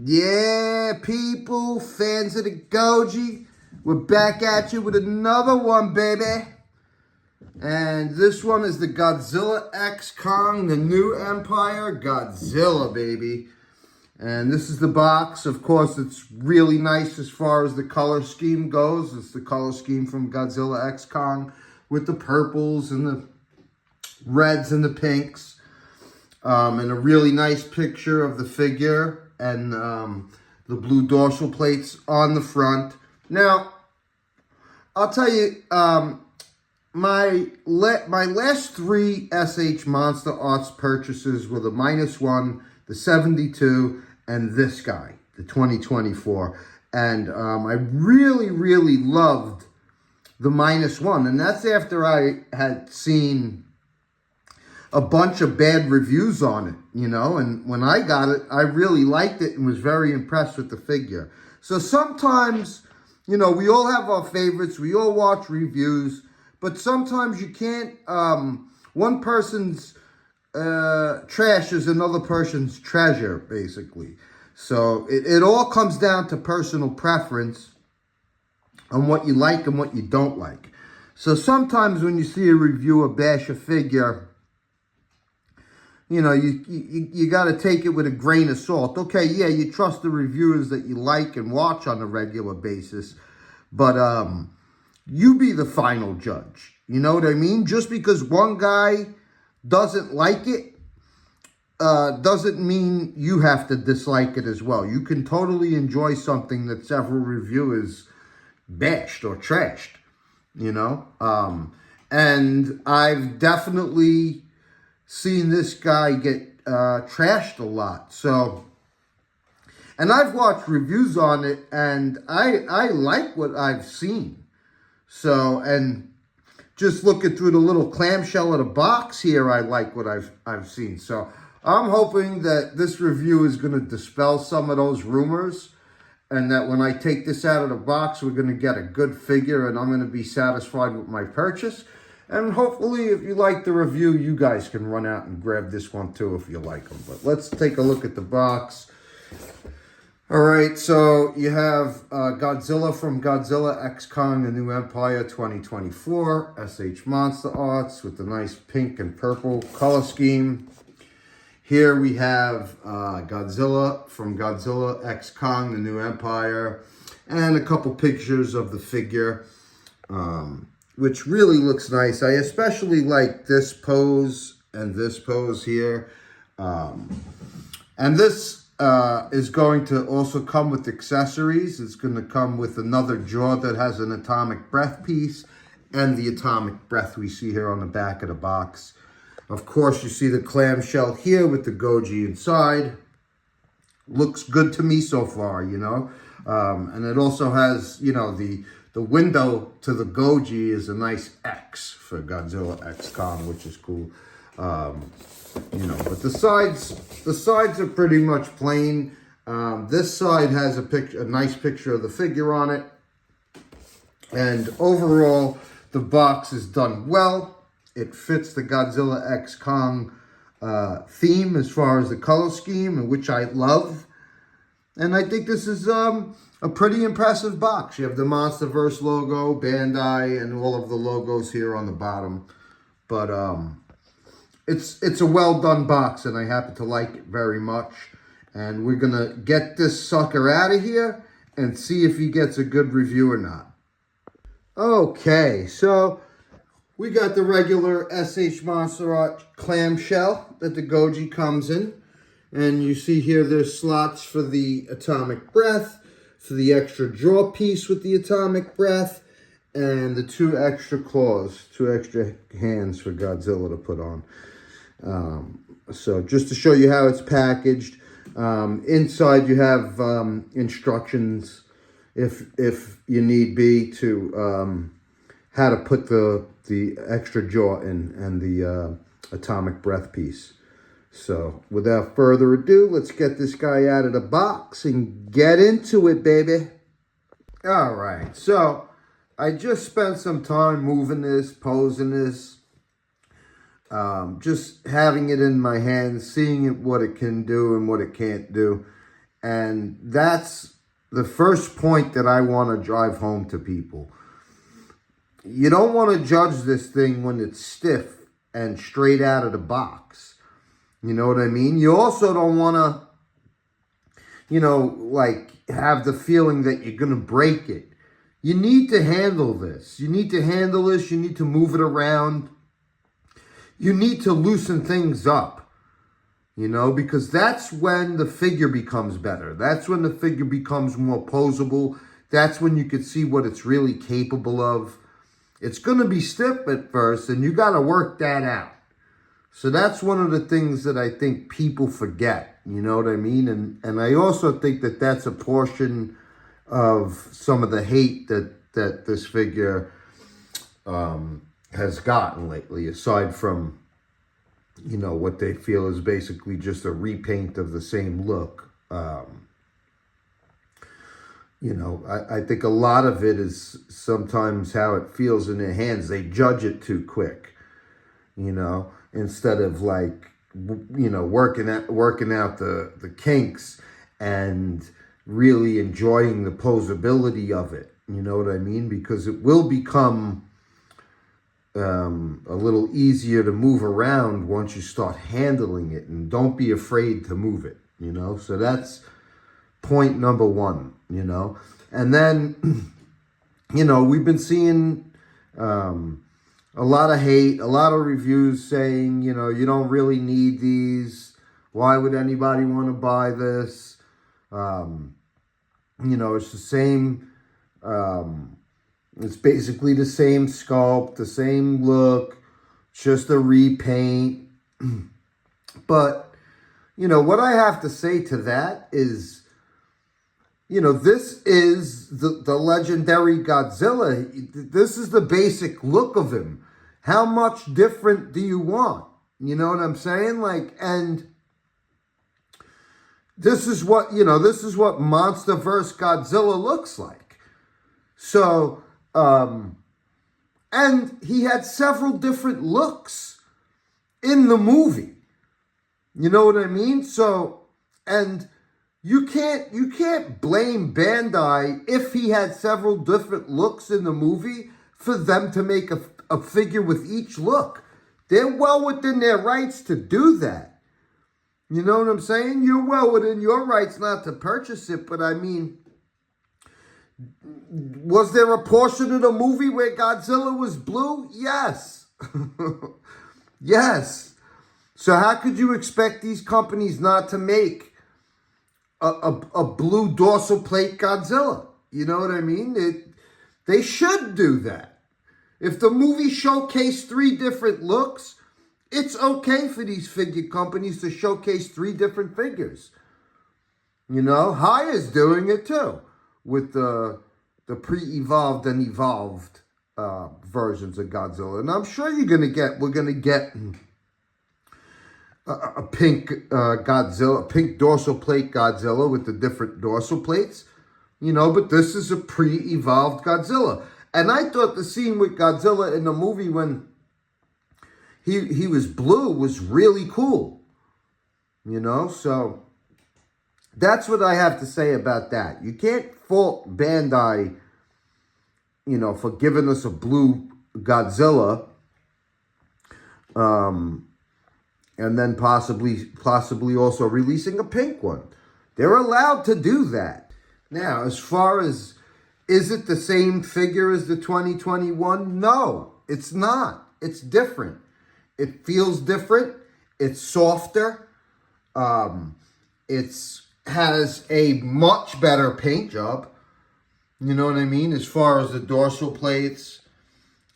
Yeah, people, fans of the Goji, we're back at you with another one, baby. And this one is the Godzilla X Kong, the new Empire Godzilla, baby. And this is the box. Of course, it's really nice as far as the color scheme goes. It's the color scheme from Godzilla X Kong with the purples and the reds and the pinks. And a really nice picture of the figure and the blue dorsal plates on the front. Now, I'll tell you, my last three SH Monsterarts purchases were the -1, the 72, and this guy, the 2024. And I really, really loved the -1. And that's after I had seen a bunch of bad reviews on it, you know. And when I got it, I really liked it and was very impressed with the figure. So sometimes, you know, we all have our favorites. We all watch reviews. But sometimes you can't, one person's trash is another person's treasure, basically. So it all comes down to personal preference on what you like and what you don't like. So sometimes when you see a reviewer bash a figure, you know, you got to take it with a grain of salt. Okay, yeah, you trust the reviewers that you like and watch on a regular basis, but you be the final judge. You know what I mean? Just because one guy doesn't like it doesn't mean you have to dislike it as well. You can totally enjoy something that several reviewers bashed or trashed, you know? And I've definitely seen this guy get trashed a lot. So, and I've watched reviews on it, and I like what I've seen. So, and just looking through the little clamshell of the box here, I like what I've seen. So, I'm hoping that this review is going to dispel some of those rumors, and that when I take this out of the box, we're going to get a good figure, and I'm going to be satisfied with my purchase. And hopefully, if you like the review, you guys can run out and grab this one too if you like them. But let's take a look at the box. All right, so you have Godzilla from Godzilla X Kong, The New Empire 2024, SH Monsterarts with the nice pink and purple color scheme. Here we have Godzilla from Godzilla X Kong, The New Empire, and a couple pictures of the figure, which really looks nice. I especially like this pose and this pose here. And this is going to also come with accessories. It's going to come with another jaw that has an atomic breath piece and the atomic breath we see here on the back of the box. Of course, you see the clamshell here with the Goji inside. Looks good to me so far, you know. And it also has, you know, the window to the Goji is a nice X for Godzilla X Kong, which is cool. You know, but the sides are pretty much plain. This side has a nice picture of the figure on it. And overall, the box is done well. It fits the Godzilla X Kong theme as far as the color scheme, which I love. And I think this is a pretty impressive box. You have the Monsterverse logo, Bandai, and all of the logos here on the bottom. But it's a well-done box, and I happen to like it very much. And we're going to get this sucker out of here and see if he gets a good review or not. Okay, so we got the regular SH Monsterart clamshell that the Goji comes in. And you see here there's slots for the atomic breath, for the extra jaw piece with the atomic breath, and the 2 extra claws, 2 extra hands for Godzilla to put on. So just to show you how it's packaged, inside you have instructions if you need be to how to put the extra jaw in and the atomic breath piece. So without further ado, let's get this guy out of the box and get into it, baby. All right, so I just spent some time moving this, posing this, just having it in my hands, seeing what it can do and what it can't do. And that's the first point that I want to drive home to people. You don't want to judge this thing when it's stiff and straight out of the box. You know what I mean? You also don't want to, like have the feeling that you're going to break it. You need to handle this. You need to handle this. You need to move it around. You need to loosen things up, because that's when the figure becomes better. That's when the figure becomes more posable. That's when you can see what it's really capable of. It's going to be stiff at first, and you got to work that out. So that's one of the things that I think people forget, you know what I mean? And I also think that that's a portion of some of the hate that this figure has gotten lately, aside from, what they feel is basically just a repaint of the same look. I think a lot of it is sometimes how it feels in their hands. They judge it too quick, instead of like, working out the kinks and really enjoying the posability of it. You know what I mean? Because it will become a little easier to move around once you start handling it, and don't be afraid to move it, So that's point number one, And then, we've been seeing a lot of hate, a lot of reviews saying, you don't really need these. Why would anybody want to buy this? It's the same, it's basically the same sculpt, the same look, just a repaint. But, what I have to say to that is, this is the legendary Godzilla. This is the basic look of him. How much different do you want? You know what I'm saying? And this is what Monsterverse Godzilla looks like. So, and he had several different looks in the movie. You know what I mean? So, and you can't blame Bandai if he had several different looks in the movie for them to make a figure with each look. They're well within their rights to do that. You know what I'm saying? You're well within your rights not to purchase it, but I mean, was there a portion of the movie where Godzilla was blue? Yes. Yes. So how could you expect these companies not to make a blue dorsal plate Godzilla? You know what I mean? They should do that. If the movie showcased 3 different looks, it's okay for these figure companies to showcase 3 different figures. Haya's doing it too with the pre-evolved and evolved versions of Godzilla. And I'm sure we're going to get a pink Godzilla, a pink dorsal plate Godzilla with the different dorsal plates, but this is a pre-evolved Godzilla. And I thought the scene with Godzilla in the movie when he was blue was really cool, so that's what I have to say about that. You can't fault Bandai, for giving us a blue Godzilla, and then possibly also releasing a pink one. They're allowed to do that. Now, as far as, is it the same figure as the 2021? No, it's not. It's different. It feels different. It's softer. It's has a much better paint job. You know what I mean? As far as the dorsal plates,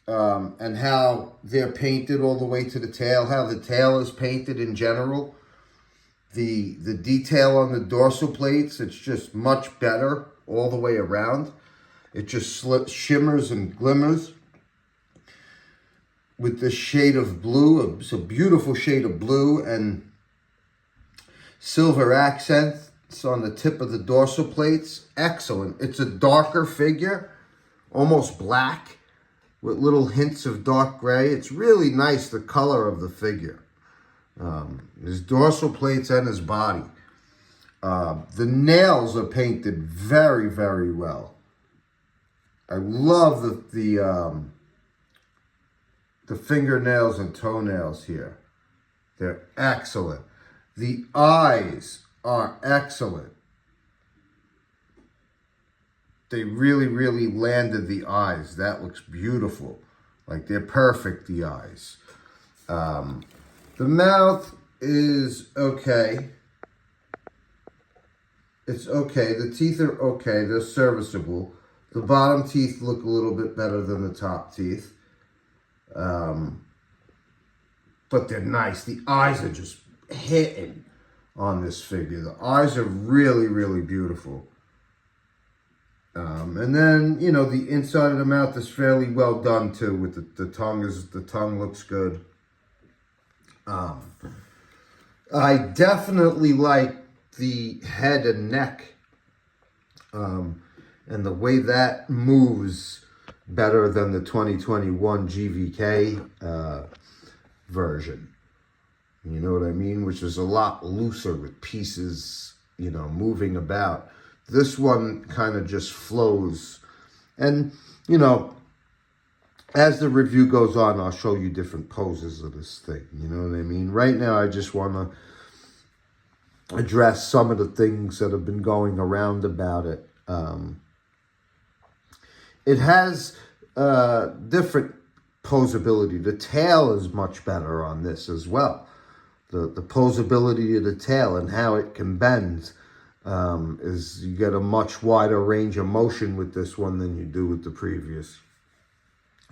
and how they're painted all the way to the tail, how the tail is painted in general. The detail on the dorsal plates, it's just much better all the way around. It just shimmers and glimmers with this shade of blue. It's a beautiful shade of blue and silver accents on the tip of the dorsal plates. Excellent. It's a darker figure, almost black, with little hints of dark gray. It's really nice, the color of the figure. His dorsal plates and his body. The nails are painted very, very well. I love the fingernails and toenails here. They're excellent. The eyes are excellent. They really, really landed the eyes. That looks beautiful. Like, they're perfect, the eyes. The mouth is okay. It's okay. The teeth are okay. They're serviceable. The bottom teeth look a little bit better than the top teeth. But they're nice. The eyes are just hitting on this figure. The eyes are really, really beautiful. And then, you know, the inside of the mouth is fairly well done too. With the tongue looks good. I definitely like the head and neck, and the way that moves better than the 2021 GVK version. You know what I mean? Which is a lot looser with pieces, you know, moving about. This one kind of just flows. And, you know, as the review goes on, I'll show you different poses of this thing. You know what I mean? Right now, I just want to address some of the things that have been going around about it. It has different posability. The tail is much better on this as well. The posability of the tail and how it can bend is, you get a much wider range of motion with this one than you do with the previous,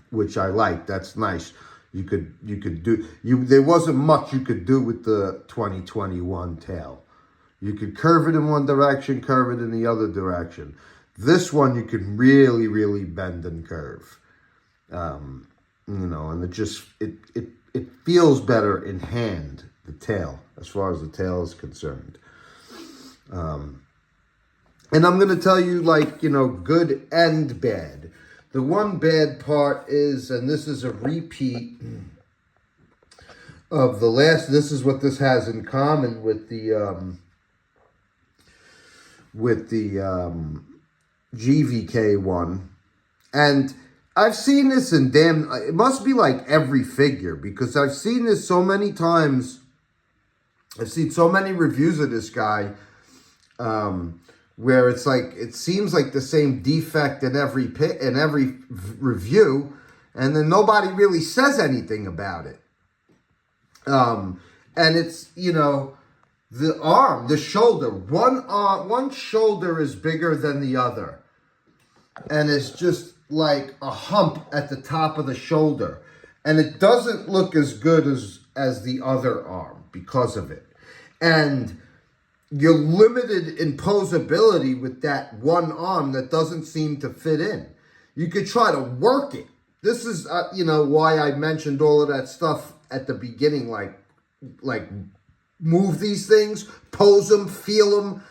which I like. That's nice. There wasn't much you could do with the 2021 tail. You could curve it in one direction, curve it in the other direction. This one you can really, really bend and curve. You know, and it feels better in hand, the tail, as far as the tail is concerned. And I'm going to tell you, like, you know, good and bad. The one bad part is, and this is a repeat of the last, this is what this has in common with the GVK one. And I've seen this in it must be like every figure, because I've seen this so many times. I've seen so many reviews of this guy, where it's like, it seems like the same defect in every review, and then nobody really says anything about it. And it's, you know, the arm, the shoulder, one shoulder is bigger than the other, and it's just like a hump at the top of the shoulder, and it doesn't look as good as the other arm because of it. And you're limited in posability with that one arm that doesn't seem to fit in. You could try to work it. This is, you know, why I mentioned all of that stuff at the beginning, like move these things, pose them, feel them,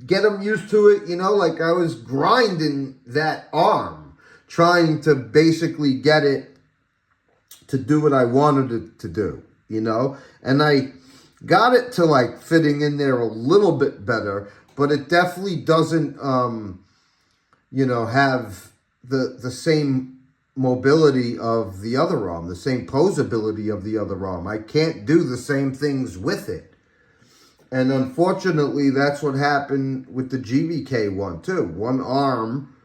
get them used to it, you know, like I was grinding that arm, trying to basically get it to do what I wanted it to do, you know, and I got it to like fitting in there a little bit better, but it definitely doesn't, you know, have the same mobility of the other arm, the same posability of the other arm. I can't do the same things with it. And unfortunately, that's what happened with the GVK one too. One arm,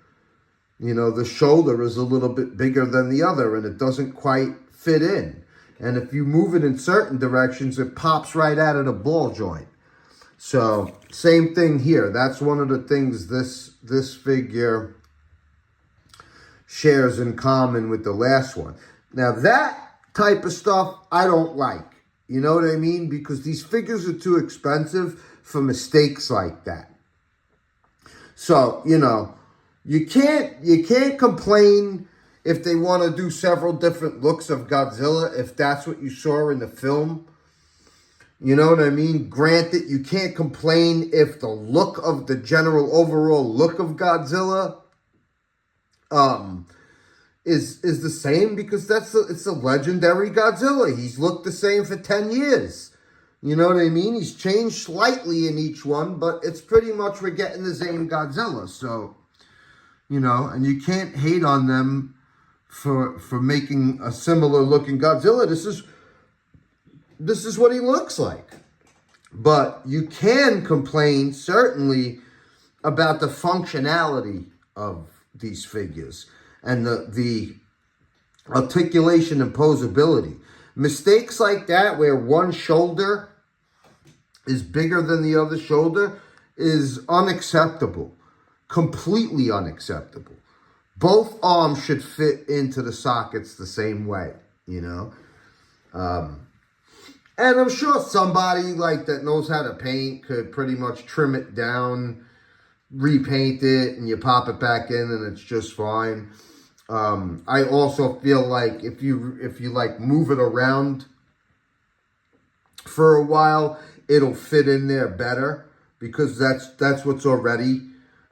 you know, the shoulder is a little bit bigger than the other, and it doesn't quite fit in. And if you move it in certain directions, it pops right out of the ball joint. So, same thing here. That's one of the things this figure shares in common with the last one. Now, that type of stuff I don't like. You know what I mean? Because these figures are too expensive for mistakes like that. So, you know, you can't complain if they want to do several different looks of Godzilla, if that's what you saw in the film. You know what I mean? Granted, you can't complain if the look of the general overall look of Godzilla is the same, because it's a legendary Godzilla. He's looked the same for 10 years. You know what I mean? He's changed slightly in each one, but it's pretty much we're getting the same Godzilla. So, you know, and you can't hate on them for making a similar looking Godzilla. This is what he looks like. But you can complain, certainly, about the functionality of these figures and the articulation and posability. Mistakes like that where one shoulder is bigger than the other shoulder is unacceptable. Completely unacceptable. Both arms should fit into the sockets the same way, you know. And I'm sure somebody like that knows how to paint could pretty much trim it down, repaint it, and you pop it back in and it's just fine. I also feel like if you like move it around for a while, it'll fit in there better, because that's what's already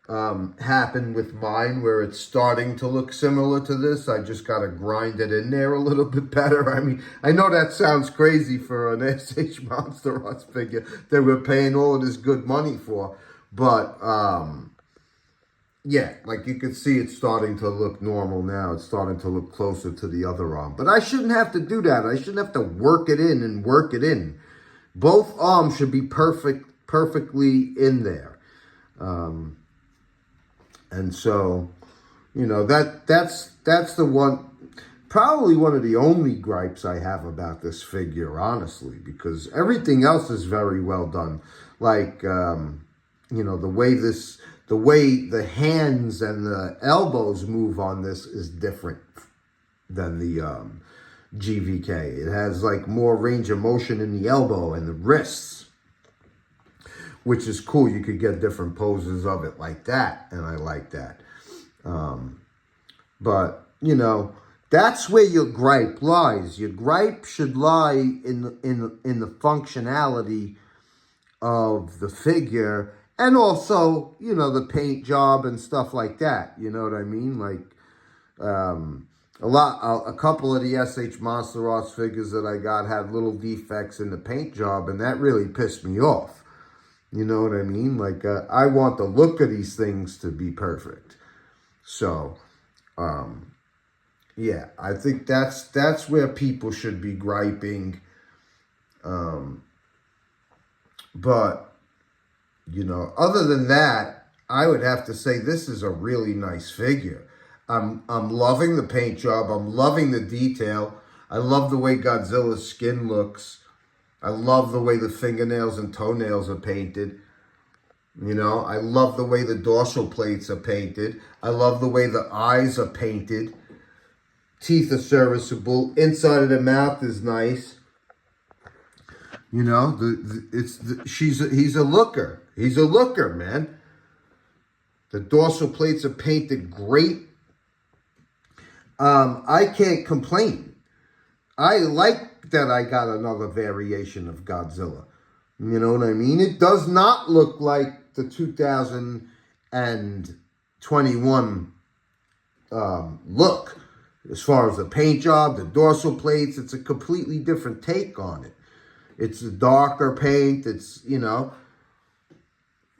happened with mine, where it's starting to look similar to this. I just got to grind it in there a little bit better. I mean, I know that sounds crazy for an SH Monsterarts figure that we're paying all of this good money for, but yeah, like you can see it's starting to look normal now. It's starting to look closer to the other arm. But I shouldn't have to do that. I shouldn't have to work it in and work it in. Both arms should be perfectly in there. And so, you know, that's the one, probably one of the only gripes I have about this figure, honestly, because everything else is very well done. Like, you know, the way the hands and the elbows move on this is different than the GVK. It has like more range of motion in the elbow and the wrists, which is cool. You could get different poses of it like that, and I like that. But, you know, that's where your gripe lies. Your gripe should lie in the functionality of the figure, and also, you know, the paint job and stuff like that. You know what I mean? Like, a couple of the SH Monsterarts figures that I got had little defects in the paint job, and that really pissed me off. You know what I mean? Like, I want the look of these things to be perfect. So, yeah, I think that's where people should be griping. But, you know, other than that, I would have to say this is a really nice figure. I'm loving the paint job. I'm loving the detail. I love the way Godzilla's skin looks. I love the way the fingernails and toenails are painted. You know, I love the way the dorsal plates are painted. I love the way the eyes are painted. Teeth are serviceable. Inside of the mouth is nice. You know, he's a looker. He's a looker, man. The dorsal plates are painted great. I can't complain. I like that I got another variation of Godzilla. You know what I mean? It does not look like the 2021 look. As far as the paint job, the dorsal plates, it's a completely different take on it. It's a darker paint. It's, you know,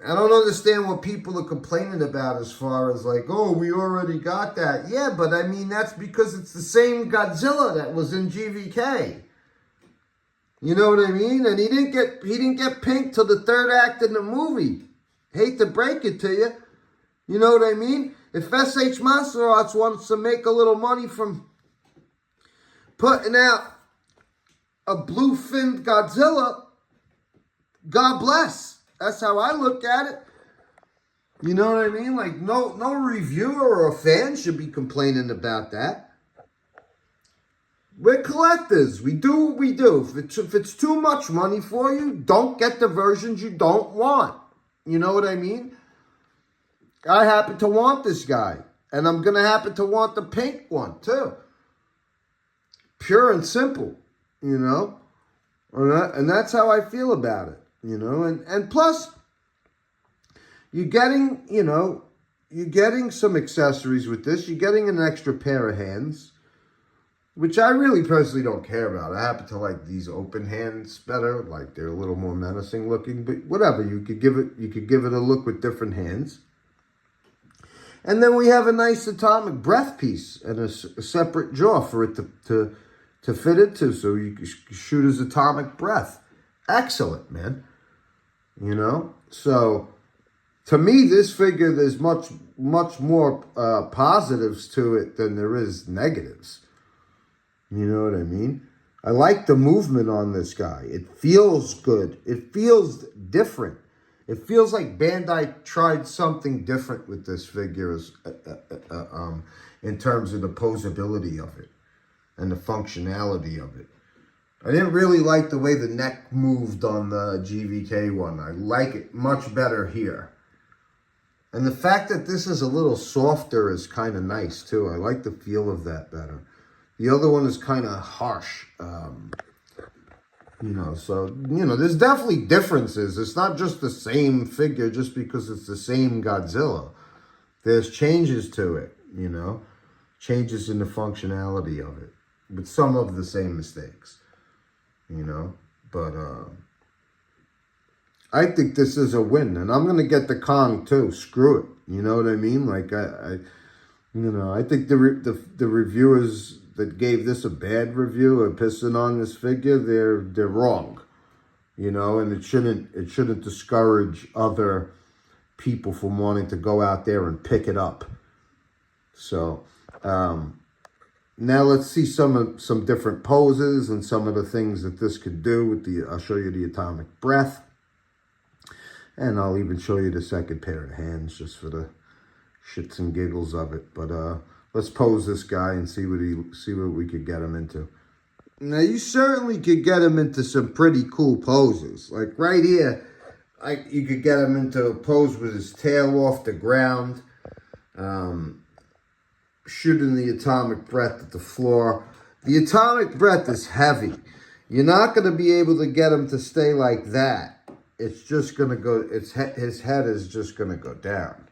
I don't understand what people are complaining about as far as like, oh, we already got that. Yeah, but I mean, that's because it's the same Godzilla that was in GVK. You know what I mean? And he didn't get pink till the third act in the movie. Hate to break it to you. You know what I mean? If SH Monsterarts wants to make a little money from putting out a blue-finned Godzilla, God bless. That's how I look at it. You know what I mean? Like, no reviewer or fan should be complaining about that. We're collectors. We do what we do. If it's too much money for you, don't get the versions you don't want. You know what I mean? I happen to want this guy. And I'm going to happen to want the pink one, too. Pure and simple, you know? And that's how I feel about it, you know? And plus, you're getting, you know, you're getting some accessories with this. You're getting an extra pair of hands. which I really personally don't care about. I happen to like these open hands better. Like they're a little more menacing looking, but whatever. You could give it a look with different hands. And then we have a nice atomic breath piece and a separate jaw for it to fit into, so you can shoot his atomic breath. Excellent, man. You know? So, to me, this figure, there's much more positives to it than there is negatives. You know what I mean? I like the movement on this guy. It feels good. It feels different. It feels like Bandai tried something different with this figure in terms of the posability of it and the functionality of it. I didn't really like the way the neck moved on the GVK one. I like it much better here. And the fact that this is a little softer is kind of nice too. I like the feel of that better. The other one is kind of harsh. You know, so, you know, there's definitely differences. It's not just the same figure just because it's the same Godzilla. There's changes to it, you know, changes in the functionality of it, with some of the same mistakes, you know, but I think this is a win, and I'm going to get the Kong too. Screw it. You know what I mean? Like, you know, I think the reviewers that gave this a bad review or pissing on this figure, they're wrong, you know, and it shouldn't discourage other people from wanting to go out there and pick it up. So now let's see some different poses and some of the things that this could do with the. I'll show you the atomic breath, and I'll even show you the second pair of hands just for the shits and giggles of it. But let's pose this guy and see what we could get him into. Now, you certainly could get him into some pretty cool poses. Like right here, you could get him into a pose with his tail off the ground, shooting the atomic breath at the floor. The atomic breath is heavy. You're not going to be able to get him to stay like that. It's just going to go, his head is just going to go down.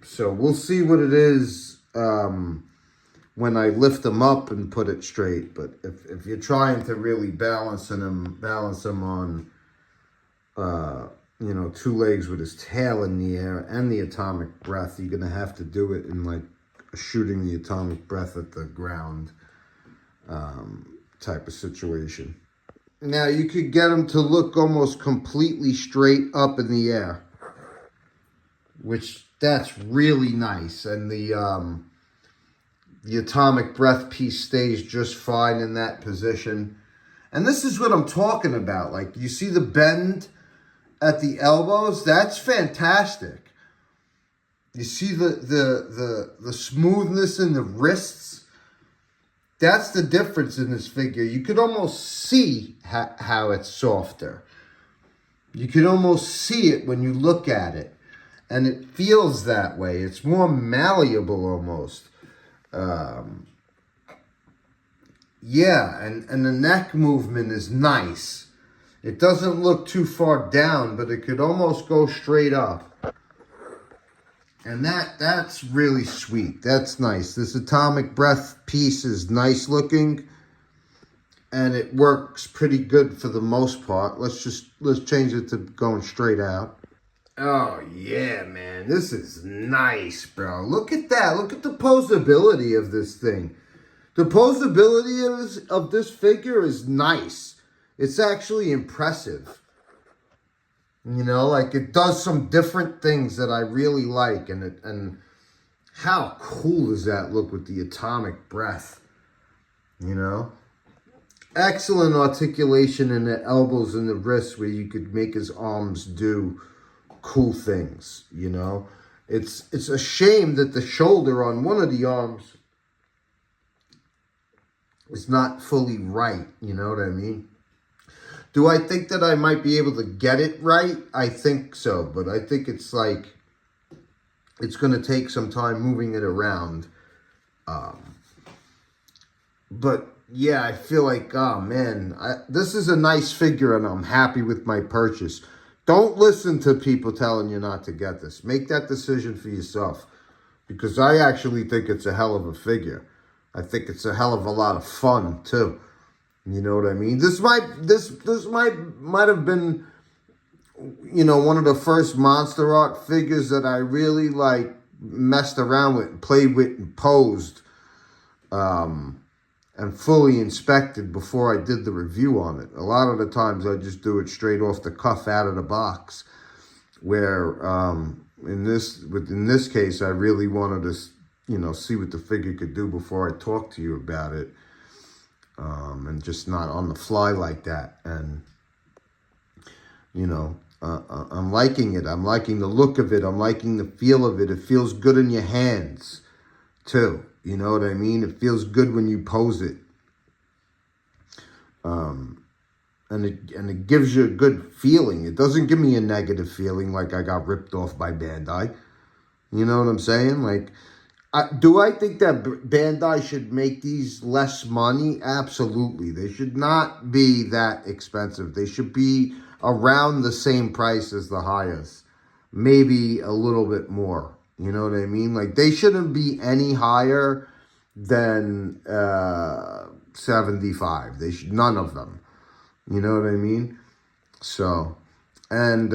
So we'll see what it is when I lift him up and put it straight. But if you're trying to really balance him on, you know, two legs with his tail in the air and the atomic breath, you're going to have to do it in like shooting the atomic breath at the ground type of situation. Now, you could get him to look almost completely straight up in the air, which that's really nice. And the atomic breath piece stays just fine in that position. And this is what I'm talking about. Like, you see the bend at the elbows? That's fantastic. You see the smoothness in the wrists? That's the difference in this figure. You could almost see how it's softer. You could almost see it when you look at it. And it feels that way. It's more malleable almost. Yeah, and the neck movement is nice. It doesn't look too far down, but it could almost go straight up. And that's really sweet. That's nice. This atomic breath piece is nice looking. And it works pretty good for the most part. Let's change it to going straight out. Oh, yeah, man. This is nice, bro. Look at that. Look at the posability of this thing. The posability of this figure is nice. It's actually impressive. You know, like it does some different things that I really like. And how cool does that look with the atomic breath? You know? Excellent articulation in the elbows and the wrists where you could make his arms do cool things, you know? It's a shame that the shoulder on one of the arms is not fully right, you know what I mean? Do I think that I might be able to get it right? I think so, but I think it's like, it's going to take some time moving it around. But yeah, I feel like, oh man, this is a nice figure and I'm happy with my purchase. Don't listen to people telling you not to get this. Make that decision for yourself, because I actually think it's a hell of a figure. I think it's a hell of a lot of fun too. You know what I mean? This might have been, you know, one of the first monster art figures that I really like messed around with, played with, and posed, and fully inspected before I did the review on it. A lot of the times I just do it straight off the cuff out of the box. Where in this case, I really wanted to, you know, see what the figure could do before I talk to you about it, and just not on the fly like that. And you know, I'm liking it. I'm liking the look of it. I'm liking the feel of it. It feels good in your hands too. You know what I mean? It feels good when you pose it. And it gives you a good feeling. It doesn't give me a negative feeling like I got ripped off by Bandai. You know what I'm saying? Like, do I think that Bandai should make these less money? Absolutely. They should not be that expensive. They should be around the same price as the highest. Maybe a little bit more. You know what I mean? Like, they shouldn't be any higher than 75. They should, none of them. You know what I mean? So, and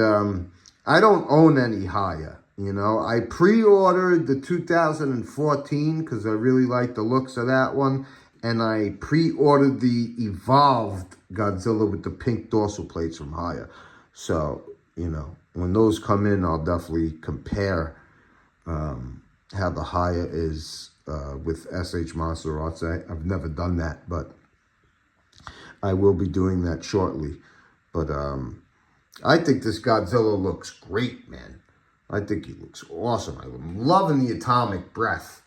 I don't own any higher. You know, I pre-ordered the 2014 because I really like the looks of that one. And I pre-ordered the Evolved Godzilla with the pink dorsal plates from Haya. So, you know, when those come in, I'll definitely compare how the Haya is with SH Monsterarts. I've never done that, but I will be doing that shortly. But I think this Godzilla looks great, man. I think he looks awesome. I'm loving the atomic breath.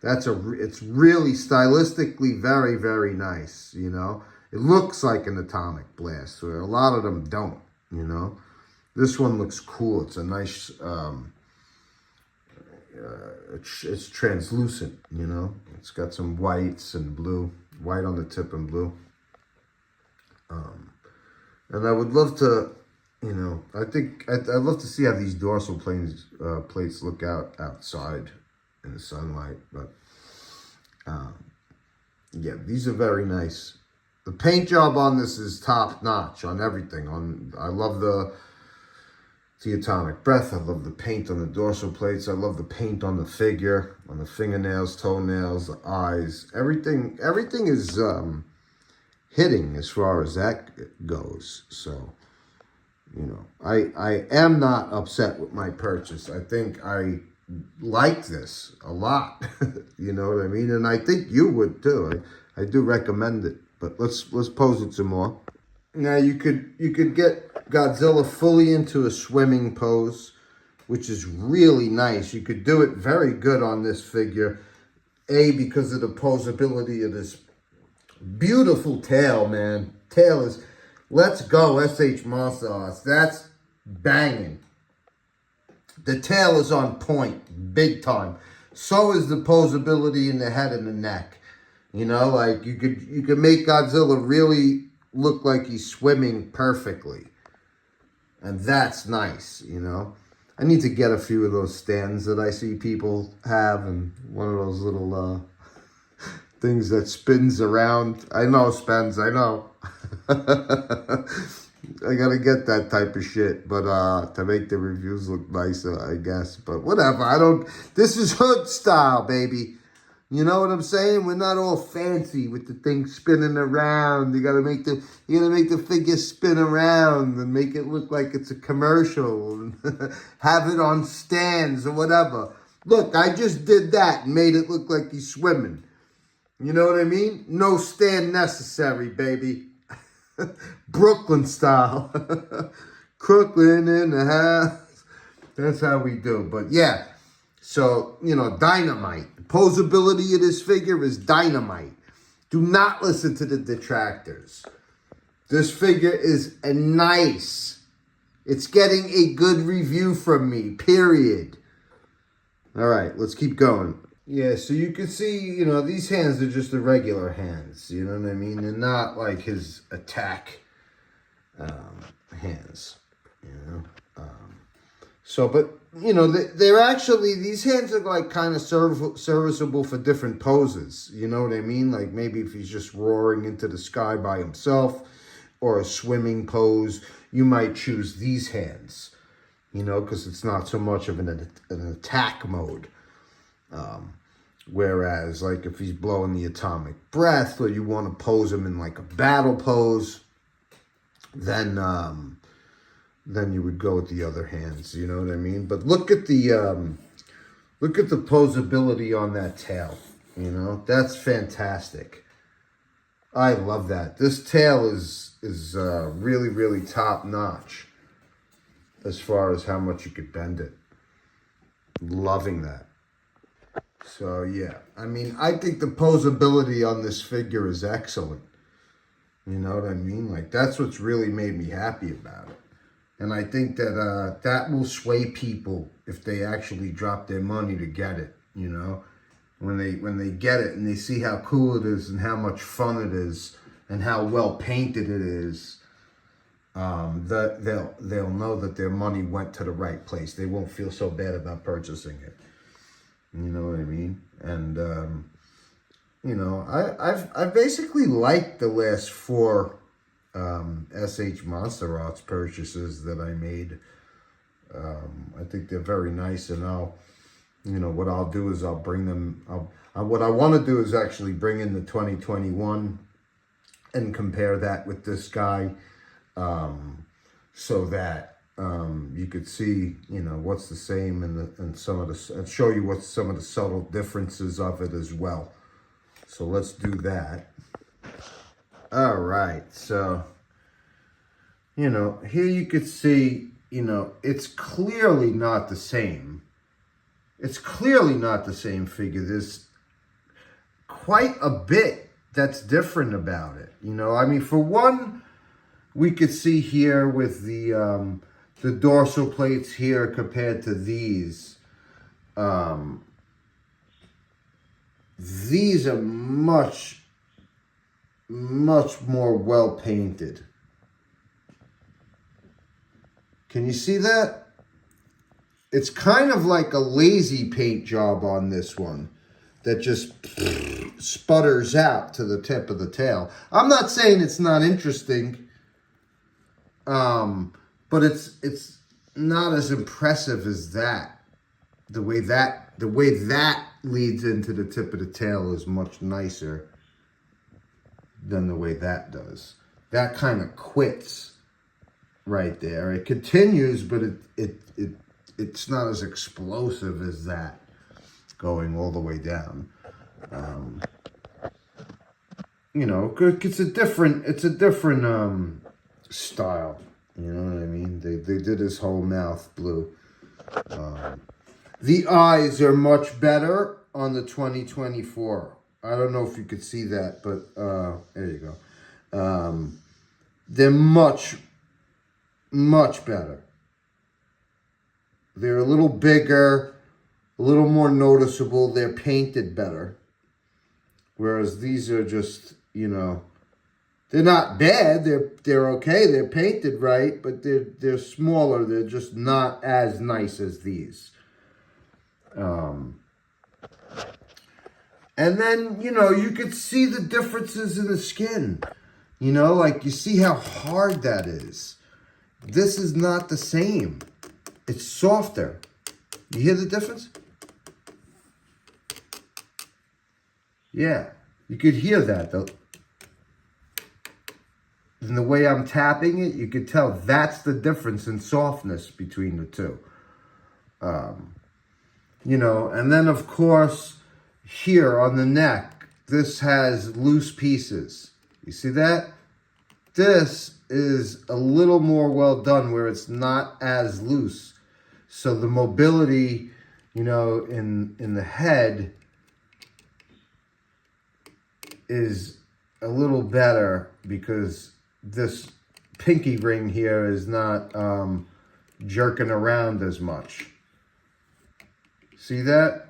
It's really stylistically very, very nice, you know. It looks like an atomic blast, where a lot of them don't, you know. This one looks cool. It's a nice, it's translucent, you know. It's got some whites and blue, white on the tip and blue. And I would love to, you know, I'd love to see how these dorsal plates look outside in the sunlight. But yeah, these are very nice. The paint job on this is top notch on everything. I love the atomic breath. I love the paint on the dorsal plates. I love the paint on the figure, on the fingernails, toenails, the eyes. Everything is hitting as far as that goes. So, you know, I am not upset with my purchase. I think I like this a lot. You know what I mean? And I think you would too. I do recommend it. But let's pose it some more. Now you could get Godzilla fully into a swimming pose, which is really nice. You could do it very good on this figure. Because of the posability of this beautiful tail, man. Tail is, let's go, SH Monsterarts. That's banging. The tail is on point, big time. So is the posability in the head and the neck. You know, like you could make Godzilla really look like he's swimming perfectly. And that's nice, you know. I need to get a few of those stands that I see people have, and one of those little things that spins around. I know, spins, I know. I gotta get that type of shit, but to make the reviews look nicer, I guess. But whatever, this is hood style, baby. You know what I'm saying? We're not all fancy with the thing spinning around. You gotta make the figure spin around and make it look like it's a commercial and have it on stands or whatever. Look, I just did that and made it look like he's swimming. You know what I mean? No stand necessary, baby. Brooklyn style. Crooklyn in the house. That's how we do. But yeah, so, you know, dynamite. The posability of this figure is dynamite. Do not listen to the detractors. This figure is nice. It's getting a good review from me, period. All right, let's keep going. Yeah, so you can see, you know, these hands are just the regular hands. You know what I mean? They're not like his attack hands, you know. So, but, you know, they're actually, these hands are like kind of serviceable for different poses. You know what I mean? Like maybe if he's just roaring into the sky by himself or a swimming pose, you might choose these hands, you know, because it's not so much of an attack mode. Whereas, like, if he's blowing the atomic breath or you want to pose him in, like, a battle pose, then you would go with the other hands, you know what I mean? But look at the posability on that tail, you know? That's fantastic. I love that. This tail is really, really top-notch as far as how much you could bend it. Loving that. So, yeah. I mean, I think the posability on this figure is excellent. You know what I mean? Like, that's what's really made me happy about it. And I think that that will sway people if they actually drop their money to get it, you know? When they get it and they see how cool it is and how much fun it is and how well painted it is, they'll know that their money went to the right place. They won't feel so bad about purchasing it. You know what I mean? And you know, I've basically liked the last 4 SH Monsterarts purchases that I made. I think they're very nice, and you know, what I'll do is I'll bring them. What I want to do is actually bring in the 2021 and compare that with this guy, so that you could see, you know, what's the same and some of the, and show you what some of the subtle differences of it as well. So let's do that. All right, so, you know, here you could see, you know, it's clearly not the same. It's clearly not the same figure. There's quite a bit that's different about it. You know, I mean, for one, we could see here with the dorsal plates here compared to these. These are much more well painted. Can you see that? It's kind of like a lazy paint job on this one that just sputters out to the tip of the tail. I'm not saying it's not interesting, but it's not as impressive as that. The way that leads into the tip of the tail is much nicer than the way that does. That kind of quits right there. It continues, but it's not as explosive as that going all the way down. You know, it's a different style. You know what I mean? They did his whole mouth blue. The eyes are much better on the 2024. I don't know if you could see that, but there you go. They're much better. They're a little bigger, a little more noticeable. They're painted better. Whereas these are just, you know, they're not bad. They're okay. They're painted right, but they're smaller. They're just not as nice as these. And then, you know, you could see the differences in the skin. You know, like you see how hard that is. This is not the same. It's softer. You hear the difference? Yeah, you could hear that though. And the way I'm tapping it, you could tell that's the difference in softness between the two. You know, and then of course, here on the neck, this has loose pieces. You see that? This is a little more well done where it's not as loose. So the mobility, you know, in the head is a little better because this pinky ring here is not jerking around as much. See that?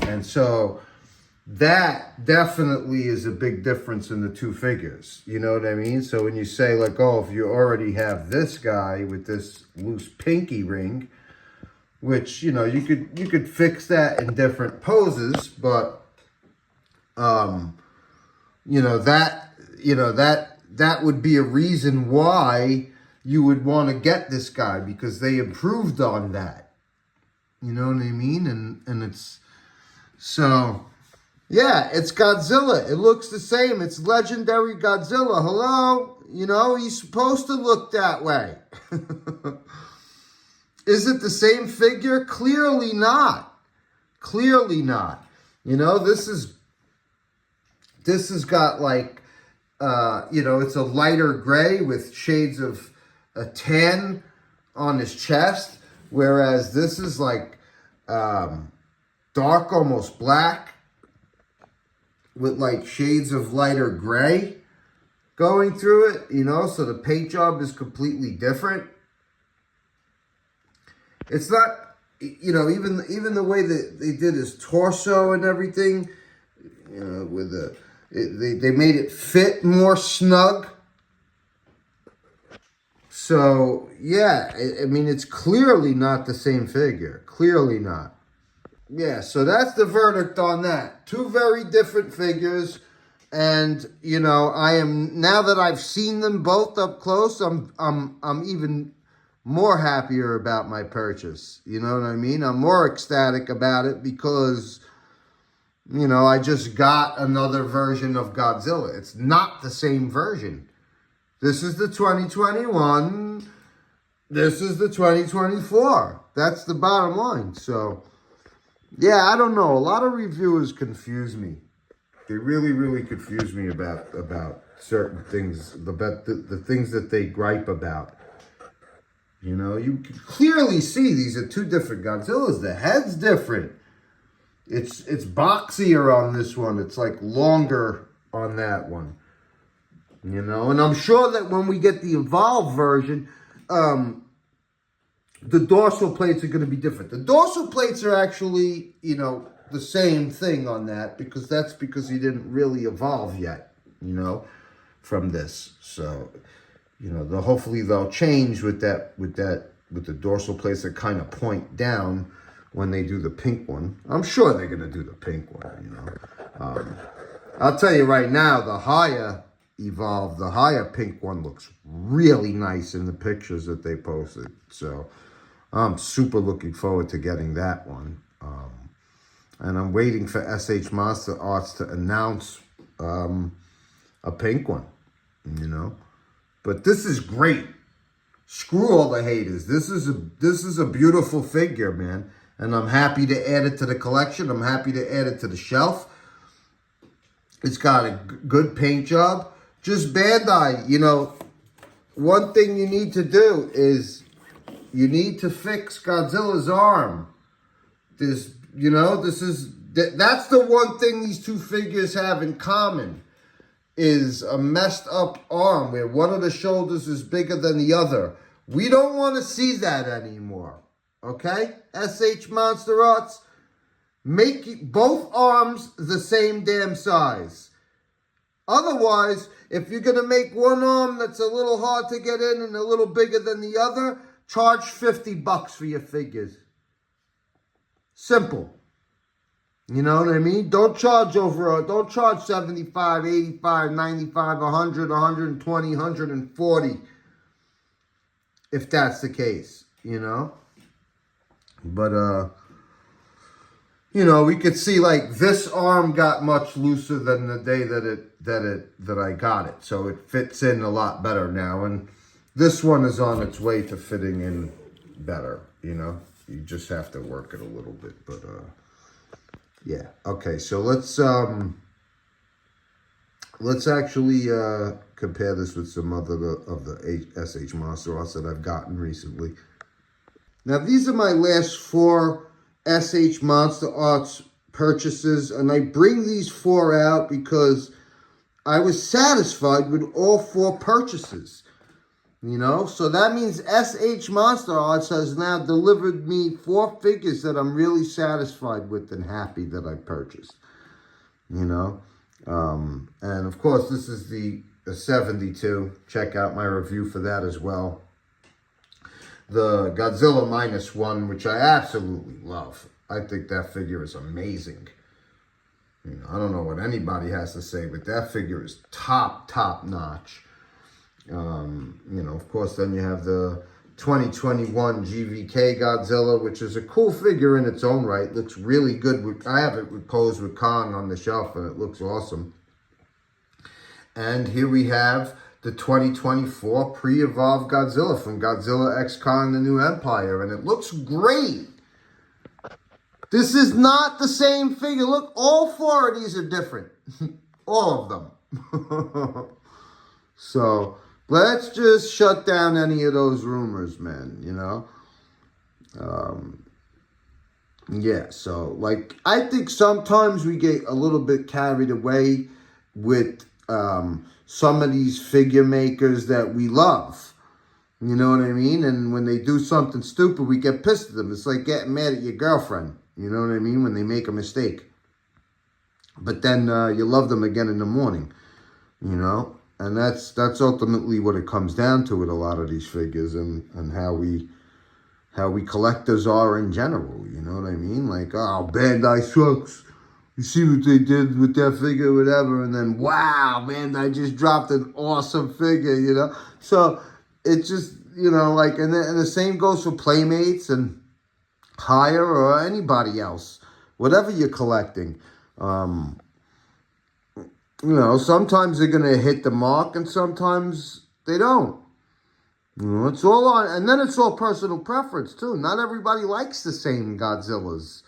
And so, that definitely is a big difference in the two figures. You know what I mean? So when you say like, oh, if you already have this guy with this loose pinky ring, which, you know, you could fix that in different poses, but you know, that would be a reason why you would want to get this guy, because they improved on that. You know what I mean? And it's so, yeah, it's Godzilla. It looks the same. It's legendary Godzilla. Hello? You know, he's supposed to look that way. Is it the same figure? Clearly not. Clearly not. You know, this has got like, you know, it's a lighter gray with shades of a tan on his chest, whereas this is like dark, almost black, with like shades of lighter gray going through it, you know, so the paint job is completely different. It's not, you know, even the way that they did his torso and everything, you know, with they made it fit more snug. So, yeah, I mean, it's clearly not the same figure. Clearly not. Yeah, so that's the verdict on that. Two very different figures. And, you know, now that I've seen them both up close, I'm even more happier about my purchase. You know what I mean? I'm more ecstatic about it because, you know, I just got another version of Godzilla. It's not the same version. This is the 2021. This is the 2024. That's the bottom line. So, yeah, I don't know. A lot of reviewers confuse me. They really, really confuse me about certain things, the things that they gripe about. You know, you can clearly see these are two different Godzillas. The head's different. It's boxier on this one. It's like longer on that one. You know, and I'm sure that when we get the evolved version, the dorsal plates are going to be different. The dorsal plates are actually, you know, the same thing on that, because he didn't really evolve yet, you know, from this. So, you know, hopefully they'll change with the dorsal plates that kind of point down when they do the pink one. I'm sure they're going to do the pink one, you know. I'll tell you right now, the higher pink one looks really nice in the pictures that they posted. So I'm super looking forward to getting that one. And I'm waiting for SH Monsterarts to announce a pink one, you know. But this is great. Screw all the haters. This is a beautiful figure, man. And I'm happy to add it to the collection. I'm happy to add it to the shelf. It's got a good paint job. Just Bandai, you know, one thing you need to do is you need to fix Godzilla's arm. That's the one thing these two figures have in common, is a messed up arm where one of the shoulders is bigger than the other. We don't want to see that anymore. Okay? SH Monsterarts, make both arms the same damn size. Otherwise, if you're going to make one arm that's a little hard to get in and a little bigger than the other, charge $50 for your figures. Simple. You know what I mean? Don't charge 75, 85, 95, 100, 120, 140. If that's the case, you know? But, you know, we could see like this arm got much looser than the day that I got it. So it fits in a lot better now. And this one is on its way to fitting in better, you know? You just have to work it a little bit, but, yeah. Okay, so let's actually compare this with some other of the SH Monsterarts that I've gotten recently. Now, these are my last 4 SH Monsterarts purchases, and I bring these 4 out because I was satisfied with all 4 purchases. You know, so that means SH Monsterarts has now delivered me 4 figures that I'm really satisfied with and happy that I purchased. you know. And of course, this is the 72. Check out my review for that as well. The Godzilla -1, which I absolutely love. I think that figure is amazing. You know, I don't know what anybody has to say, but that figure is top notch. You know, of course, then you have the 2021 GVK Godzilla, which is a cool figure in its own right. Looks really good. I have it posed with Kong on the shelf, and it looks awesome. And here we have the 2024 pre-evolved Godzilla from Godzilla X Kong The New Empire, and it looks great. This is not the same figure. Look, all four of these are different. All of them. So, let's just shut down any of those rumors, man, you know? Yeah, so, like, I think sometimes we get a little bit carried away with some of these figure makers that we love. You know what I mean? And when they do something stupid, we get pissed at them. It's like getting mad at your girlfriend. You know what I mean? When they make a mistake. But then you love them again in the morning. You know? And that's ultimately what it comes down to with a lot of these figures, and how we collectors are in general. You know what I mean? Like, oh, Bandai sucks. You see what they did with that figure, whatever, and then, wow, man, I just dropped an awesome figure, you know? So, it's just, you know, like, and the same goes for Playmates and Hire or anybody else. Whatever you're collecting. You know, sometimes they're going to hit the mark, and sometimes they don't. You know, it's all on, and then it's all personal preference, too. Not everybody likes the same Godzillas.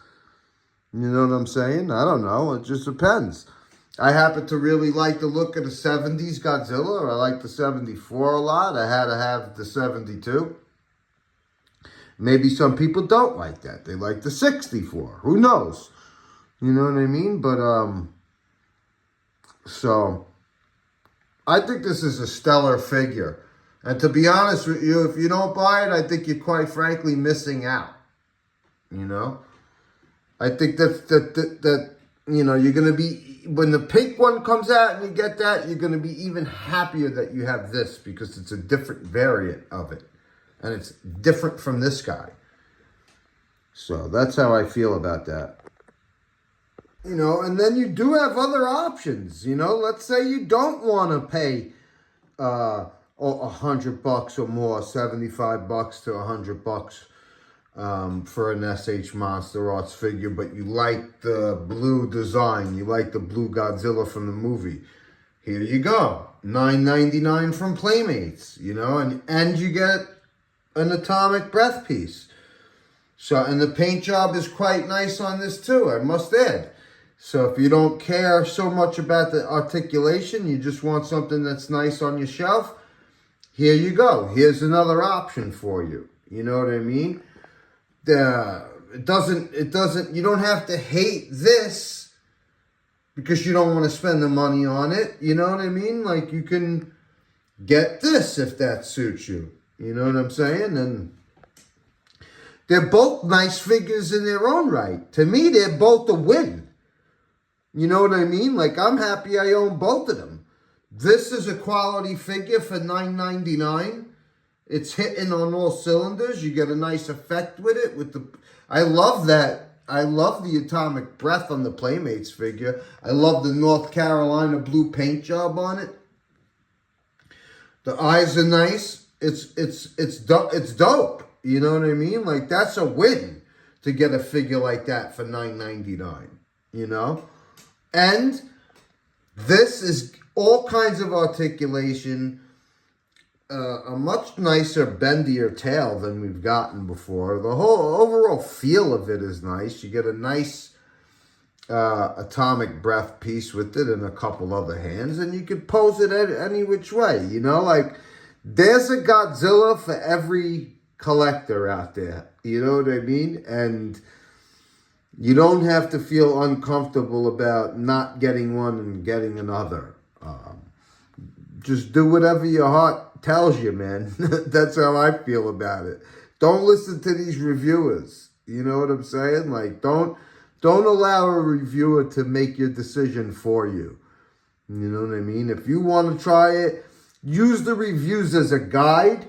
You know what I'm saying? I don't know. It just depends. I happen to really like the look of the 70s Godzilla. I like the 74 a lot. I had to have the 72. Maybe some people don't like that. They like the 64. Who knows? You know what I mean? But, so, I think this is a stellar figure. And to be honest with you, if you don't buy it, I think you're quite frankly missing out. You know? I think that you know, you're going to be, when the pink one comes out and you get that, you're going to be even happier that you have this, because it's a different variant of it. And it's different from this guy. So that's how I feel about that. You know, and then you do have other options. You know, let's say you don't want to pay $100 or more, $75 to $100 for an SH Monsterarts figure, but you like the blue design, you like the blue Godzilla from the movie. Here you go, $9.99 from Playmates, you know, and you get an atomic breath piece. So, and the paint job is quite nice on this too, I must add. So if you don't care so much about the articulation, you just want something that's nice on your shelf, here you go. Here's another option for you. You know what I mean? You don't have to hate this because you don't want to spend the money on it. You know what I mean? Like, you can get this if that suits you. You know what I'm saying? And they're both nice figures in their own right. To me, they're both a win. You know what I mean? Like, I'm happy I own both of them. This is a quality figure for $9.99. It's hitting on all cylinders. You get a nice effect with it. I love that. I love the atomic breath on the Playmates figure. I love the North Carolina blue paint job on it. The eyes are nice. It's dope. You know what I mean? Like, that's a win to get a figure like that for $9.99. You know? And this is all kinds of articulation. A much nicer, bendier tail than we've gotten before. The whole overall feel of it is nice. You get a nice atomic breath piece with it and a couple other hands, and you could pose it any which way. You know, like, there's a Godzilla for every collector out there. You know what I mean? And you don't have to feel uncomfortable about not getting one and getting another. Just do whatever your heart tells you, man. That's how I feel about it. Don't listen to these reviewers. You know what I'm saying? Like, don't Don't allow a reviewer to make your decision for you. You know what I mean? If you want to try it, use the reviews as a guide,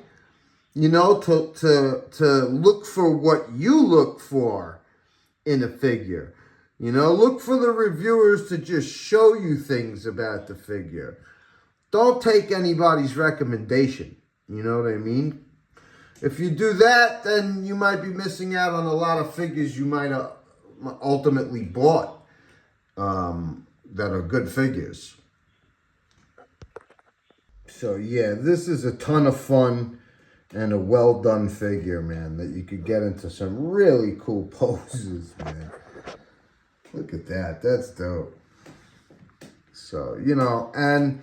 you know, to look for what you look for in a figure. You know, look for the reviewers to just show you things about the figure. Don't take anybody's recommendation. You know what I mean? If you do that, then you might be missing out on a lot of figures you might have ultimately bought that are good figures. So yeah, this is a ton of fun and a well done figure, man, that you could get into some really cool poses, man. Look at that. That's dope. So, you know, and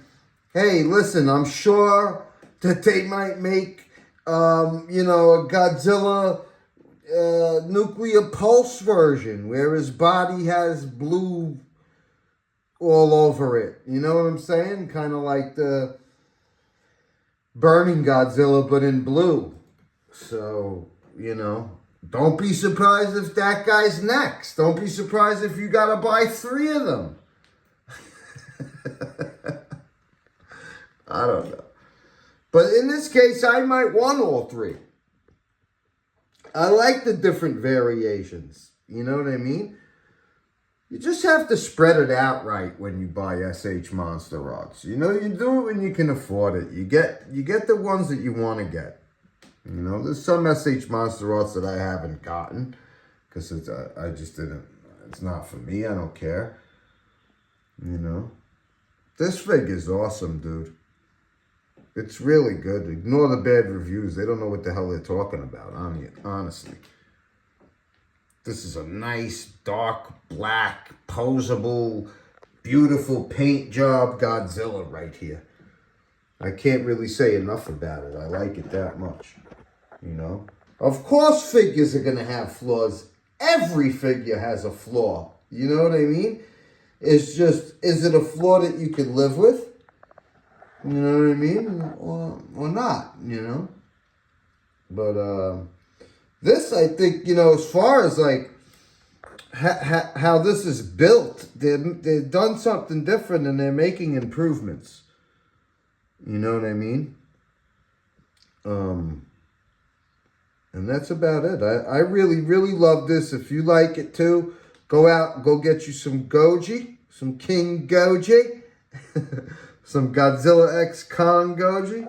hey, listen, I'm sure that they might make, you know, a Godzilla nuclear pulse version where his body has blue all over it. You know what I'm saying? Kind of like the Burning Godzilla, but in blue. So, you know, don't be surprised if that guy's next. Don't be surprised if you got to buy 3 of them. I don't know. But in this case, I might want all 3. I like the different variations. You know what I mean? You just have to spread it out right when you buy SH Monsterarts. You know, you do it when you can afford it. You get the ones that you want to get. You know, there's some SH Monsterarts that I haven't gotten because I just didn't. It's not for me. I don't care. You know, this figure's awesome, dude. It's really good. Ignore the bad reviews. They don't know what the hell they're talking about, honestly. This is a nice, dark, black, posable, beautiful paint job Godzilla right here. I can't really say enough about it. I like it that much, you know. Of course figures are going to have flaws. Every figure has a flaw. You know what I mean? It's just, is it a flaw that you can live with? You know what I mean? Or not, you know? But, this, I think, you know, as far as, like, how this is built, they've done something different and they're making improvements. You know what I mean? And that's about it. I really, really love this. If you like it, too, go out and go get you some Goji, some King Goji, some Godzilla X Kong Goji.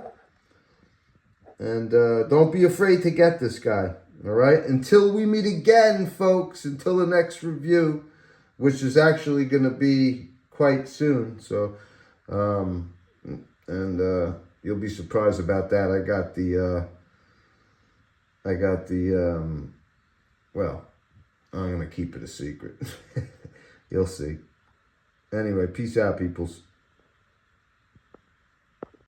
And don't be afraid to get this guy. All right, until we meet again, folks, until the next review, which is actually going to be quite soon. So, you'll be surprised about that. Well, I'm going to keep it a secret. You'll see. Anyway, peace out, peoples.